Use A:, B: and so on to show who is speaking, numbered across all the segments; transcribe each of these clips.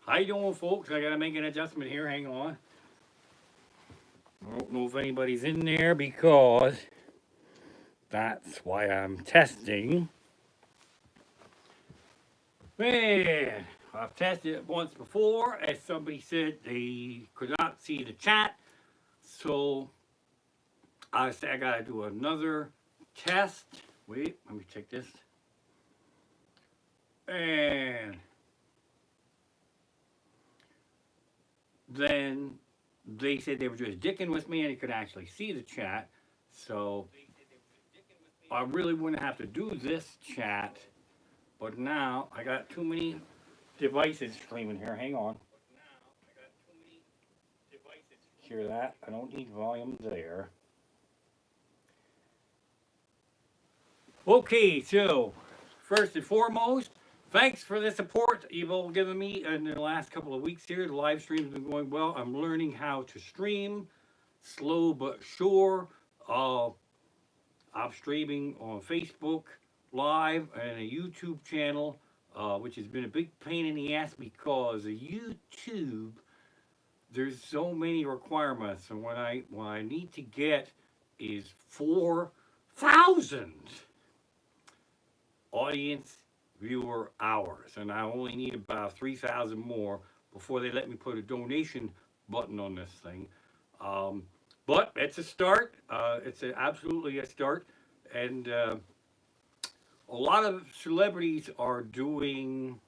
A: How you doing, folks? I gotta make an adjustment here. Hang on. I don't know if anybody's in there because that's why I'm testing. Man, I've tested it once before, as somebody said they could not see the chat. So I said I gotta do another test. Wait, let me check this. And then they said they were just dicking with me and they could actually see the chat. So I really wouldn't have to do this chat, but now I got too many devices streaming here. Hang on. Hear that? I don't need volume there. Okay, so first and foremost, thanks for the support you've all given me in the last couple of weeks here. The live stream's been going well. I'm learning how to stream, slow but sure. I'm streaming on Facebook Live and a YouTube channel, which has been a big pain in the ass because of YouTube. There's so many requirements, and what I need to get is 4,000 audience viewer hours, and I only need about 3,000 more before they let me put a donation button on this thing. But it's a start. Absolutely a start, and a lot of celebrities are doing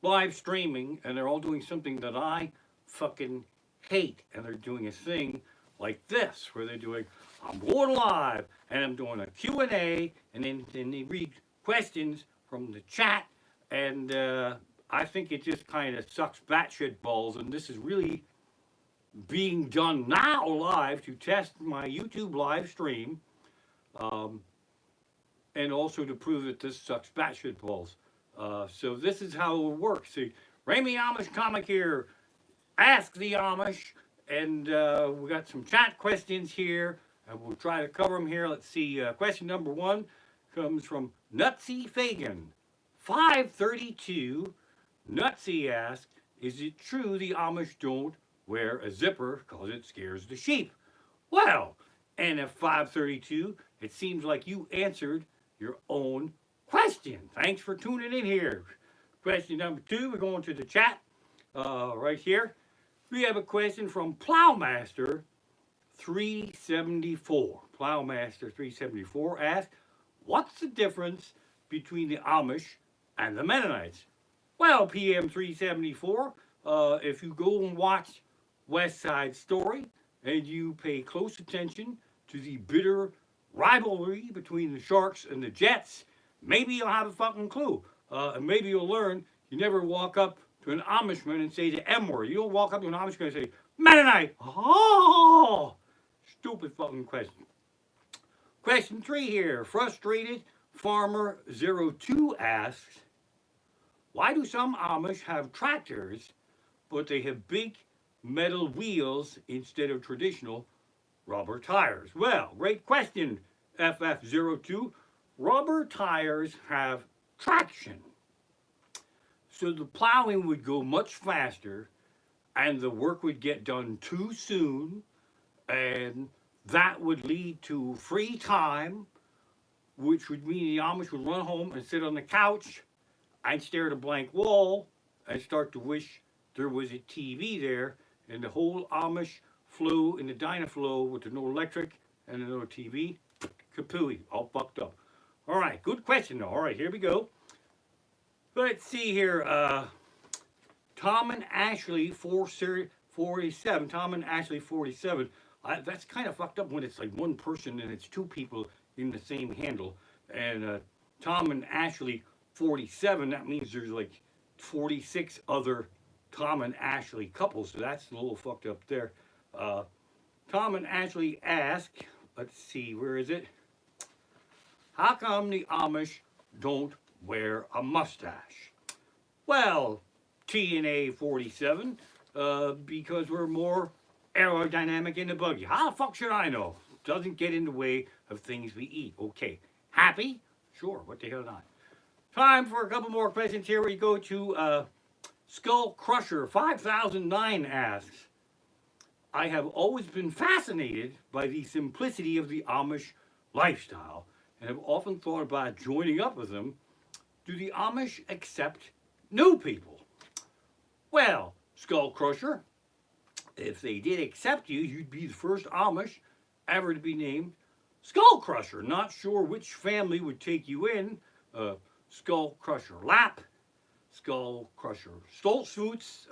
A: live streaming, and they're all doing something that I fucking hate. And they're doing a thing like this, where they're doing, I'm going live, and I'm doing a Q&A, and then they read questions from the chat, and I think it just kind of sucks batshit balls, and this is really being done now live to test my YouTube live stream, and also to prove that this sucks batshit balls. So this is how it works. See, Ramy Amish comic here. Ask the Amish, and we got some chat questions here, and we'll try to cover them here. Let's see. Question number one comes from Nutsy Fagan, 532. Nutsy asks, "Is it true the Amish don't wear a zipper because it scares the sheep?" Well, and at 532, it seems like you answered your own question. Thanks for tuning in here. Question number two, we're going to the chat right here. We have a question from Plowmaster 374. Plowmaster 374 asks, "What's the difference between the Amish and the Mennonites?" Well, PM 374, if you go and watch West Side Story and you pay close attention to the bitter rivalry between the Sharks and the Jets, maybe you'll have a fucking clue. And maybe you'll learn you never walk up to an Amishman and say the M word. You don't walk up to an Amishman and say, Mennonite. Oh, stupid fucking question. Question three here. Frustrated Farmer 02 asks, "Why do some Amish have tractors, but they have big metal wheels instead of traditional rubber tires?" Well, great question, FF02. Rubber tires have traction, so the plowing would go much faster and the work would get done too soon, and that would lead to free time, which would mean the Amish would run home and sit on the couch and stare at a blank wall and start to wish there was a TV there, and the whole Amish flow in the Dynaflow with the no electric and the no TV, kapooey, all fucked up. All right, good question though. All right, here we go. Let's see here. Tom and Ashley 447. Tom and Ashley 47. That's kind of fucked up when it's like one person and it's two people in the same handle. And Tom and Ashley 47. That means there's like 46 other Tom and Ashley couples. So that's a little fucked up there. Tom and Ashley ask, let's see, where is it? How come the Amish don't wear a mustache? Well, TNA 47, because we're more aerodynamic in the buggy. How the fuck should I know? Doesn't get in the way of things we eat. Okay. Happy? Sure. What the hell not? Time for a couple more questions here. We go to Skull Crusher 5009 asks, I have always been fascinated by the simplicity of the Amish lifestyle and have often thought about joining up with them. Do the Amish accept new people? Well, Skull Crusher, if they did accept you, you'd be the first Amish ever to be named Skull Crusher. Not sure which family would take you in. Skull Crusher Lap, Skull Crusher Stoltzfoots,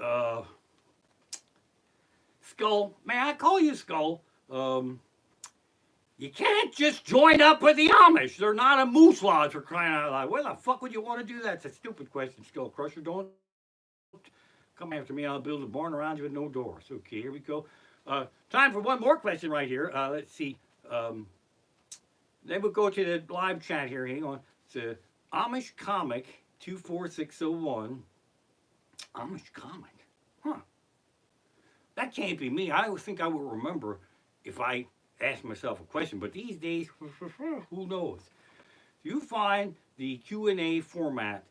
A: Skull. May I call you Skull? You can't just join up with the Amish. They're not a moose lodge for crying out loud. Why the fuck would you want to do that? It's a stupid question, Skull Crusher. Don't come after me. I'll build a barn around you with no doors. Okay, here we go. Time for one more question right here. Let's see. Then we'll go to the live chat here. Hang on. It's Amish Comic 24601. Amish Comic. Huh. That can't be me. I would think I would remember if I asked myself a question. But these days, who knows? You find the Q&A format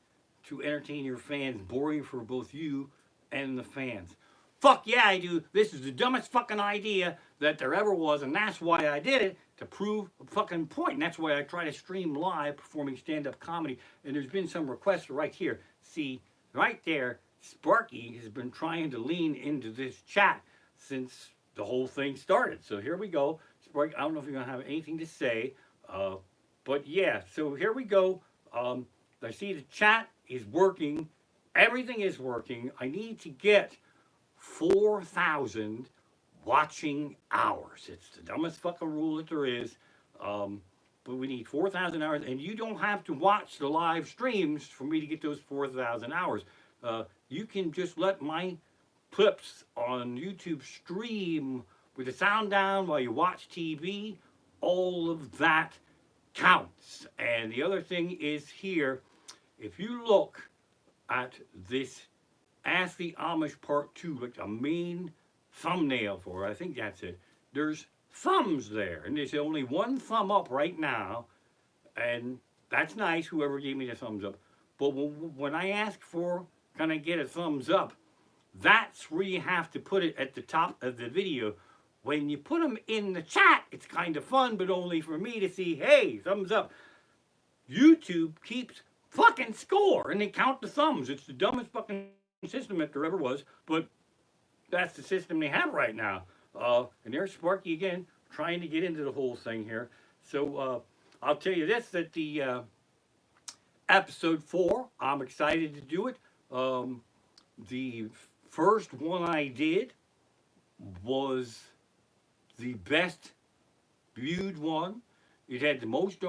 A: to entertain your fans boring for both you and the fans. Fuck yeah, I do. This is the dumbest fucking idea that there ever was, and that's why I did it, to prove a fucking point. And that's why I try to stream live performing stand-up comedy. And there's been some requests right here. See, right there, Sparky has been trying to lean into this chat since the whole thing started. So here we go. Sparky, I don't know if you're going to have anything to say, but yeah, so here we go. I see the chat is working. Everything is working. I need to get 4,000 watching hours. It's the dumbest fucking rule that there is. But we need 4,000 hours, and you don't have to watch the live streams for me to get those 4,000 hours. You can just let my clips on YouTube stream with the sound down while you watch TV. All of that counts. And the other thing is here, if you look at this Ask the Amish Part 2, like a main thumbnail for it, I think that's it. There's thumbs there, and there's only one thumb up right now, and that's nice, whoever gave me the thumbs up. But when I ask for, can I get a thumbs up, that's where you have to put it at the top of the video. When you put them in the chat, it's kind of fun, but only for me to see, hey, thumbs up. YouTube keeps fucking score, and they count the thumbs. It's the dumbest fucking system that there ever was, but that's the system they have right now. And there's Sparky again, trying to get into the whole thing here. So I'll tell you this, that the episode 4, I'm excited to do it. The first one I did was the best viewed one. It had the most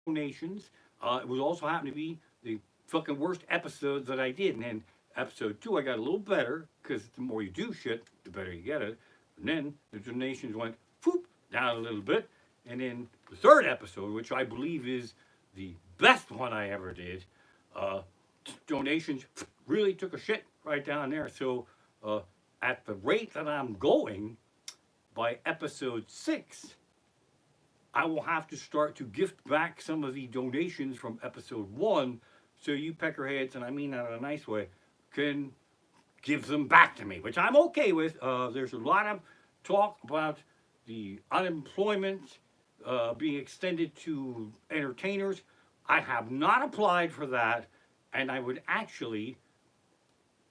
A: donations. It was also happened to be the fucking worst episode that I did. And then episode 2, I got a little better, because the more you do shit, the better you get it. And then the donations went whoop, down a little bit. And then the third episode, which I believe is the best one I ever did, donations really took a shit right down there. So at the rate that I'm going, by episode 6, I will have to start to gift back some of the donations from episode 1, so you peckerheads, and I mean that in a nice way, can give them back to me, which I'm okay with. There's a lot of talk about the unemployment being extended to entertainers. I have not applied for that, and I would actually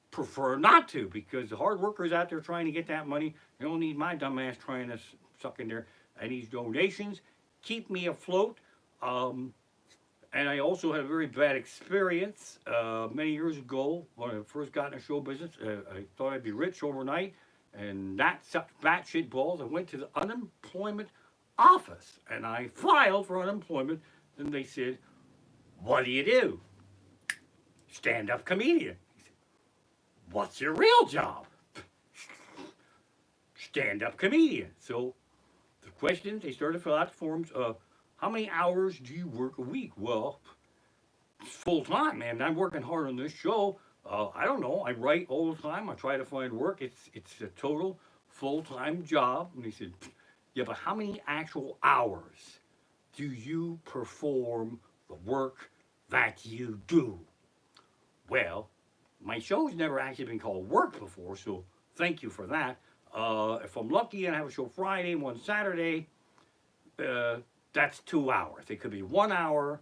A: prefer not to, because the hard workers out there trying to get that money, they don't need my dumb ass trying to suck in there. And these donations keep me afloat. And I also had a very bad experience many years ago when I first got into show business. I thought I'd be rich overnight, and that sucked batshit balls. I went to the unemployment office, and I filed for unemployment, and they said, "What do you do?" "Stand-up comedian." "What's your real job?" "Stand-up comedian." So the questions, they started to fill out the forms. How many hours do you work a week? Well, it's full time, man. I'm working hard on this show. I don't know. I write all the time. I try to find work. It's a total full-time job. And he said, yeah, but how many actual hours do you perform the work that you do? Well, My show's never actually been called work before, so thank you for that. If I'm lucky and I have a show Friday and one Saturday, uh, that's 2 hours. It could be 1 hour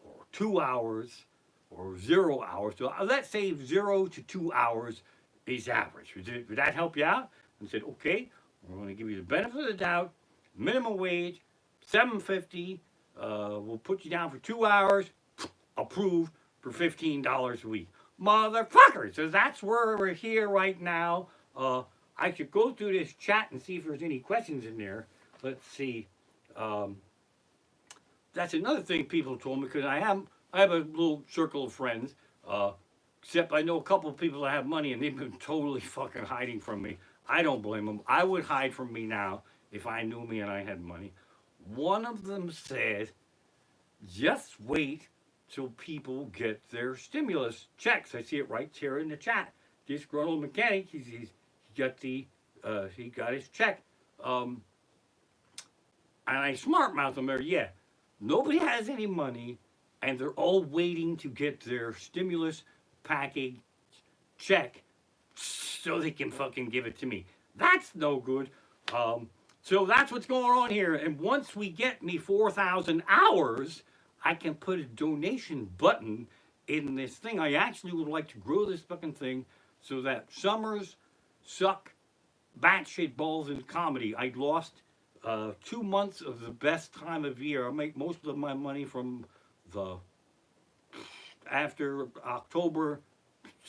A: or 2 hours or 0 hours. So let's say 0 to 2 hours is average. Would that help you out? And said, okay, we're going to give you the benefit of the doubt. Minimum wage, $7.50. We'll put you down for 2 hours. Approved for $15 a week. Motherfuckers! So that's where we're here right now. I should go through this chat and see if there's any questions in there. Let's see. Um, that's another thing people told me because I have a little circle of friends. Except I know a couple of people that have money and they've been totally fucking hiding from me. I don't blame them. I would hide from me now if I knew me and I had money. One of them said, just wait till people get their stimulus checks. I see it right here in the chat. Disgruntled mechanic, he got his check. And I smart mouth him there. Yeah, nobody has any money, and they're all waiting to get their stimulus package check so they can fucking give it to me. That's no good. So that's what's going on here. And once we get me 4,000 hours, I can put a donation button in this thing. I actually would like to grow this fucking thing so that summers suck batshit balls in comedy. I lost 2 months of the best time of year. I make most of my money from the after October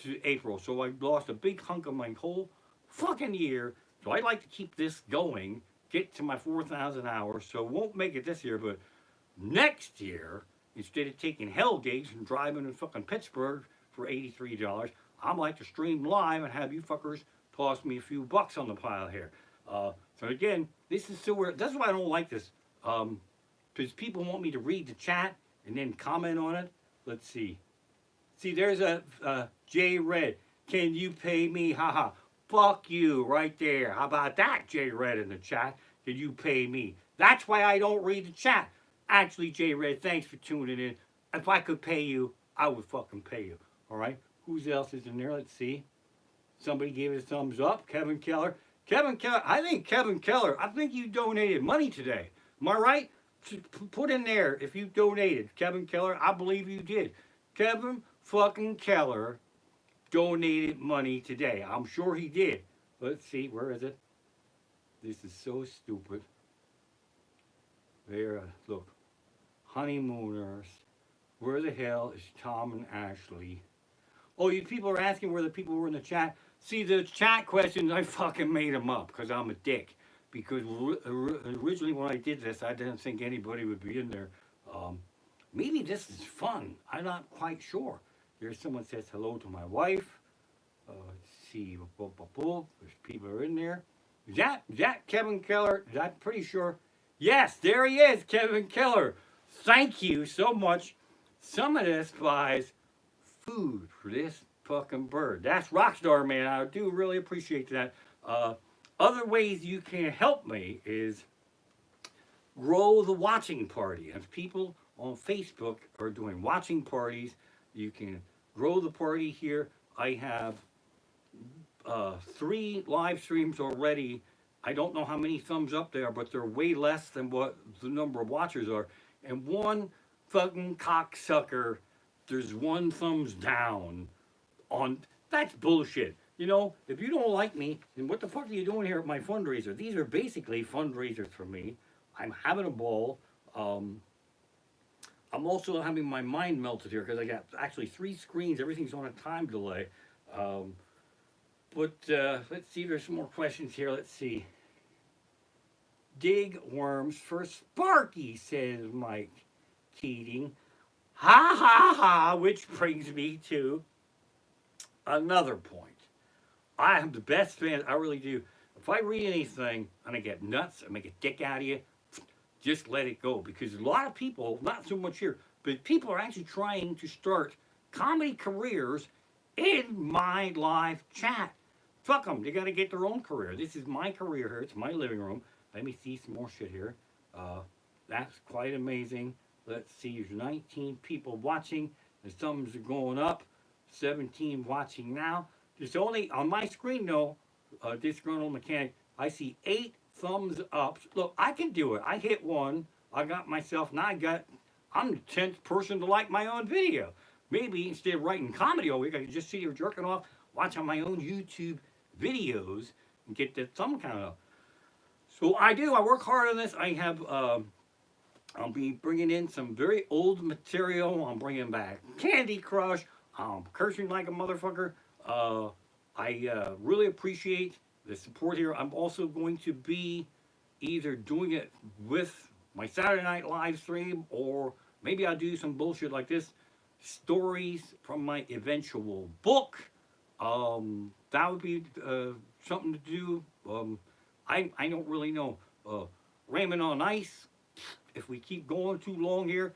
A: to April. So I lost a big hunk of my whole fucking year. So I'd like to keep this going, get to my 4,000 hours. So won't make it this year, but next year, instead of taking hell gigs and driving to fucking Pittsburgh for $83, I'm like to stream live and have you fuckers toss me a few bucks on the pile here. So again, this is so weird. That's why I don't like this. Because people want me to read the chat and then comment on it. Let's see. See, there's a J Red. Can you pay me? Haha. Fuck you right there. How about that, J Red in the chat? Can you pay me? That's why I don't read the chat. Actually, J Red, thanks for tuning in. If I could pay you, I would fucking pay you. All right? Who else is in there? Let's see. Somebody gave it a thumbs up. Kevin Keller. Kevin Keller. I think you donated money today. Am I right? Put in there if you donated. Kevin Keller, I believe you did. Kevin fucking Keller donated money today. I'm sure he did. Let's see. Where is it? This is so stupid. There, look. Honeymooners. Where the hell is Tom and Ashley? Oh, you people are asking where the people were in the chat. See, the chat questions, I fucking made them up because I'm a dick. Because originally when I did this, I didn't think anybody would be in there. Maybe this is fun. I'm not quite sure. There's someone says hello to my wife. Let's see. There's people are in there. Is that Kevin Keller? Is that pretty sure? Yes, there he is, Kevin Keller. Thank you so much. Some of this buys food for this fucking bird. That's Rockstar, man. I do really appreciate that. Other ways you can help me is grow the watching party. If people on Facebook are doing watching parties, you can grow the party here. I have 3 live streams already. I don't know how many thumbs up there, but they're way less than what the number of watchers are. And one fucking cocksucker, there's 1 thumbs down on, that's bullshit. You know, if you don't like me, then what the fuck are you doing here at my fundraiser? These are basically fundraisers for me. I'm having a ball. I'm also having my mind melted here because I got actually 3 screens. Everything's on a time delay. But let's see if there's some more questions here. Let's see. Dig worms for Sparky, says Mike Keating. Ha ha ha, which brings me to another point. I am the best fan, I really do. If I read anything and I get nuts, I make a dick out of you, just let it go. Because a lot of people, not so much here, but people are actually trying to start comedy careers in my live chat. Fuck them, they gotta get their own career. This is my career here, it's my living room. Let me see some more shit here. That's quite amazing. Let's see, there's 19 people watching. The thumbs are going up. 17 watching now. There's only, on my screen though, Disgruntled Mechanic, I see 8 thumbs up. Look, I can do it. I hit one. I got myself, now I'm the 10th person to like my own video. Maybe instead of writing comedy all week, I could just sit here jerking off, watching my own YouTube videos and get the thumb count up. So I do. I work hard on this. I'll be bringing in some very old material. I'm bringing back Candy Crush. I'm cursing like a motherfucker. I really appreciate the support here. I'm also going to be either doing it with my Saturday night live stream, or maybe I'll do some bullshit like this. Stories from my eventual book. That would be something to do. I don't really know. Raymond on Ice, if we keep going too long here,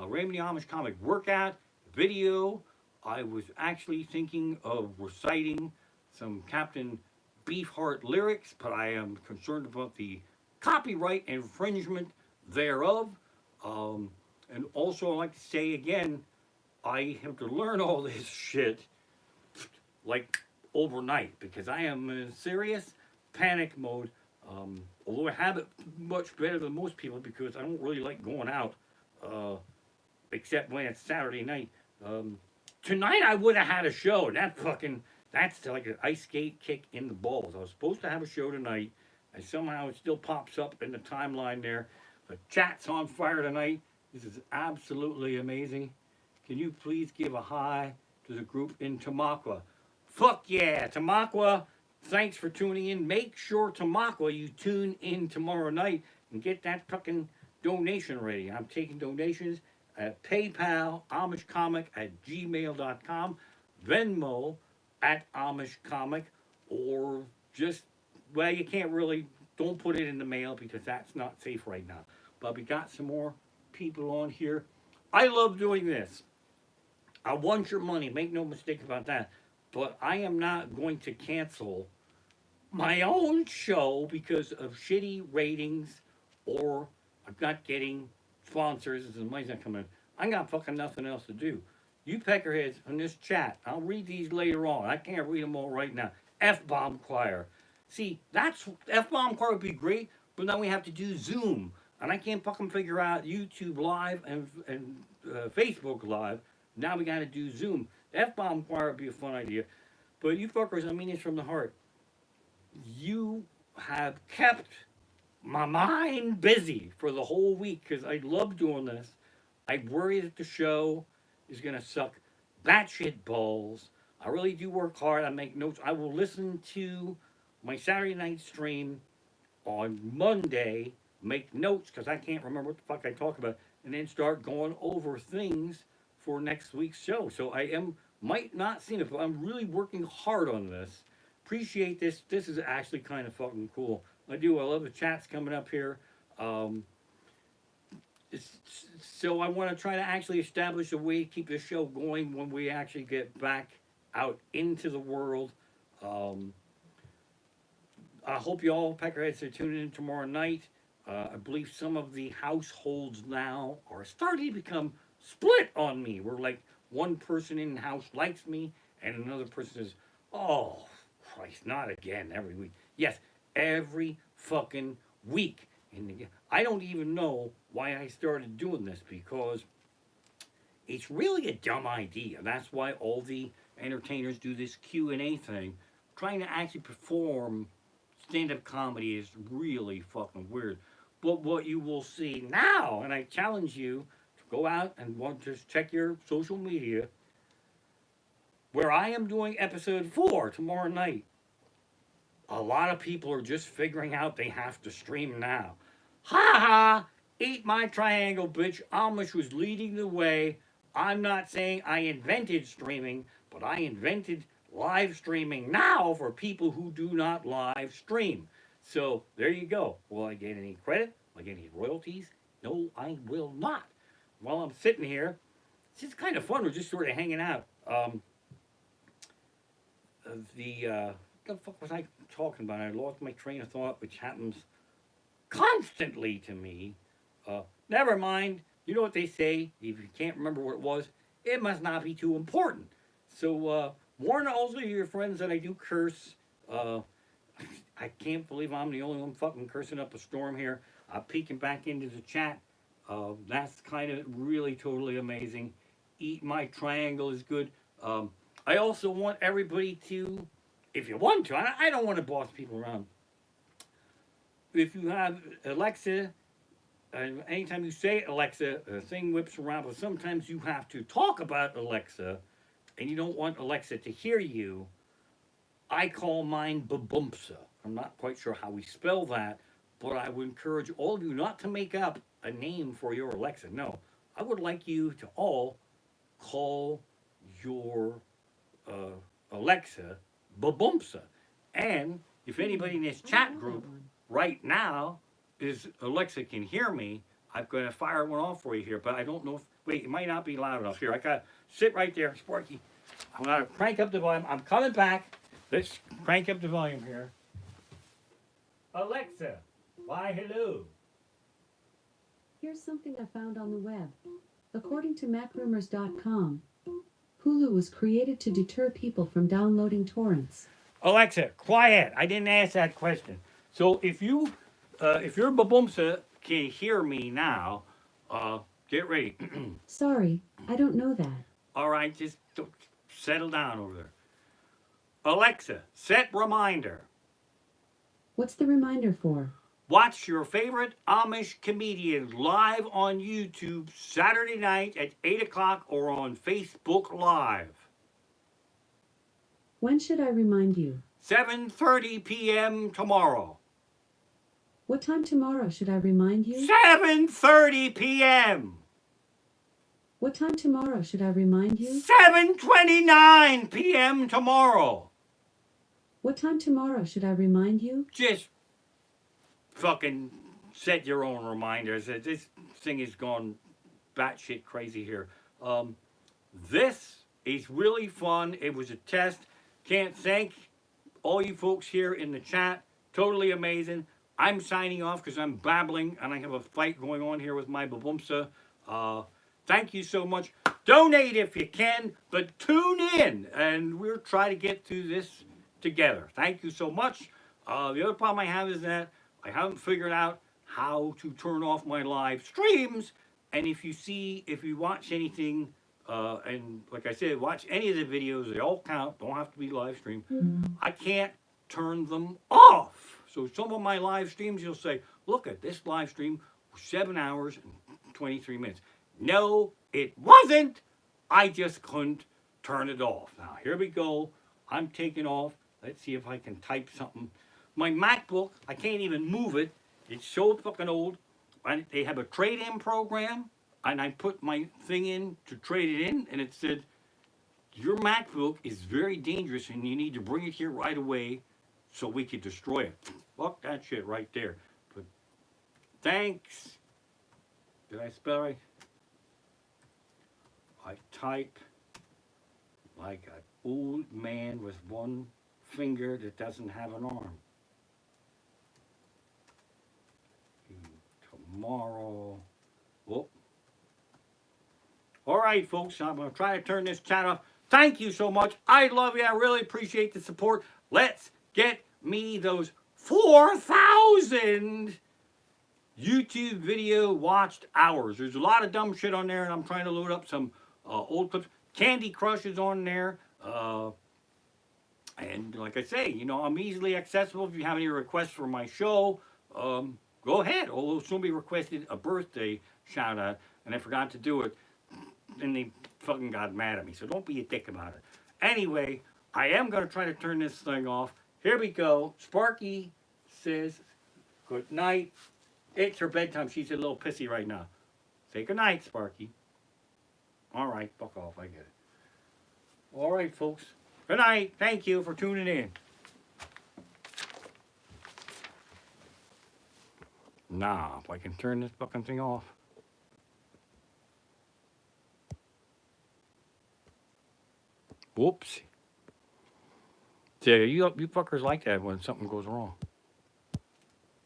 A: Raymond the Amish comic workout video. I was actually thinking of reciting some Captain Beefheart lyrics, but I am concerned about the copyright infringement thereof. And also, I'd like to say again, I have to learn all this shit like overnight, because I am in serious panic mode. Although I have it much better than most people because I don't really like going out, except when it's Saturday night. Tonight I would have had a show. That's like an ice skate kick in the balls. I was supposed to have a show tonight, and somehow it still pops up in the timeline there. The chat's on fire tonight. This is absolutely amazing. Can you please give a hi to the group in Tamaqua? Fuck yeah, Tamaqua. Thanks for tuning in. Make sure, Tamaqua, you tune in tomorrow night and get that fucking donation ready. I'm taking donations at PayPal, AmishComic@gmail.com, Venmo @AmishComic, or just, well, you can't really, don't put it in the mail because that's not safe right now. But we got some more people on here. I love doing this. I want your money, make no mistake about that. But I am not going to cancel my own show because of shitty ratings, or I'm not getting sponsors, the money's not coming in. I got fucking nothing else to do. You peckerheads in this chat, I'll read these later on. I can't read them all right now. F-bomb choir. See, that's, F-bomb choir would be great, but now we have to do Zoom. And I can't fucking figure out YouTube Live and Facebook Live. Now we got to do Zoom. The F-bomb choir would be a fun idea. But you fuckers, I mean this from the heart. You have kept my mind busy for the whole week because I love doing this. I worry that the show is going to suck batshit balls. I really do work hard. I make notes. I will listen to my Saturday night stream on Monday, make notes because I can't remember what the fuck I talk about, and then start going over things for next week's show. So might not seem it, but I'm really working hard on this. Appreciate this. This is actually kind of fucking cool. I love the chats coming up here. So I want to try to actually establish a way to keep this show going when we actually get back out into the world. I hope you all, peckerheads, are tuning in tomorrow night. I believe some of the households now are starting to become split on me. We're like, one person in the house likes me, and another person says, oh, Christ, not again every week. Yes, every fucking week. And I don't even know why I started doing this, because it's really a dumb idea. That's why all the entertainers do this Q&A thing. Trying to actually perform stand-up comedy is really fucking weird. But what you will see now, and I challenge you to go out and just check your social media, where I am doing episode 4 tomorrow night. A lot of people are just figuring out they have to stream now. Ha ha! Eat my triangle, bitch. Amish was leading the way. I'm not saying I invented streaming, but I invented live streaming now for people who do not live stream. So there you go. Will I get any credit? Will I get any royalties? No, I will not. While I'm sitting here, it's just kind of fun. We're just sort of hanging out. What the fuck was I talking about? I lost my train of thought, which happens constantly to me. Never mind. You know what they say? If you can't remember what it was, it must not be too important. So warn all of your friends that I do curse. Uh, I can't believe I'm the only one fucking cursing up a storm here. I'm peeking back into the chat. That's kind of really totally amazing. Eat my triangle is good. I also want everybody to, if you want to, I don't want to boss people around. If you have Alexa, anytime you say Alexa, the thing whips around, but sometimes you have to talk about Alexa and you don't want Alexa to hear you. I call mine Babumpsa. I'm not quite sure how we spell that, but I would encourage all of you not to make up a name for your Alexa. No, I would like you to all call your Alexa Babumpsa. And if anybody in this chat group right now is Alexa can hear me, I'm going to fire one off for you here, but I don't know if, wait, it might not be loud enough here. I got to sit right there, Sparky. I'm going to crank up the volume. I'm coming back. Let's crank up the volume here. Alexa, why hello.
B: Here's something I found on the web. According to MacRumors.com, Hulu was created to deter people from downloading torrents.
A: Alexa, quiet. I didn't ask that question. So if your Babumsa can hear me now, get ready.
B: Sorry, I don't know that.
A: All right, just settle down over there. Alexa, set reminder.
B: What's the reminder for?
A: Watch your favorite Amish comedian live on YouTube Saturday night at 8 o'clock or on Facebook Live.
B: When should I remind you?
A: 7:30 p.m. tomorrow.
B: What time tomorrow should I remind you?
A: 7:30 p.m.
B: What time tomorrow should I remind you?
A: 7:29 p.m. tomorrow.
B: What time tomorrow should I remind you?
A: Just fucking set your own reminders. This thing has gone batshit crazy here. This is really fun. It was a test. Can't thank all you folks here in the chat. Totally amazing. I'm signing off because I'm babbling and I have a fight going on here with my Babumsa. Thank you so much. Donate if you can, but tune in and we'll try to get through this together. Thank you so much. The other problem I have is that I haven't figured out how to turn off my live streams. And if you watch anything, and like I said, watch any of the videos, they all count, don't have to be live stream. I can't turn them off. So some of my live streams, you'll say, look at this live stream, 7 hours and 23 minutes. No, it wasn't. I just couldn't turn it off. Now, here we go. I'm taking off. Let's see if I can type something. My MacBook, I can't even move it. It's so fucking old. They have a trade-in program, and I put my thing in to trade it in, and it said, your MacBook is very dangerous, and you need to bring it here right away so we can destroy it. Fuck that shit right there. But thanks. Did I spell right? I type like an old man with one finger that doesn't have an arm. Tomorrow. Whoop. All right, folks, I'm going to try to turn this chat off. Thank you so much. I love you. I really appreciate the support. Let's get me those 4,000 YouTube video watched hours. There's a lot of dumb shit on there, and I'm trying to load up some old clips. Candy Crush is on there. And like I say, you know, I'm easily accessible. If you have any requests for my show, go ahead. Although somebody requested a birthday shout out, and I forgot to do it, and they fucking got mad at me. So don't be a dick about it. Anyway, I am going to try to turn this thing off. Here we go. Sparky says good night. It's her bedtime. She's a little pissy right now. Say good night, Sparky. All right, fuck off. I get it. All right, folks. Good night. Thank you for tuning in. Now, if I can turn this fucking thing off. Whoops. See, you fuckers like that when something goes wrong.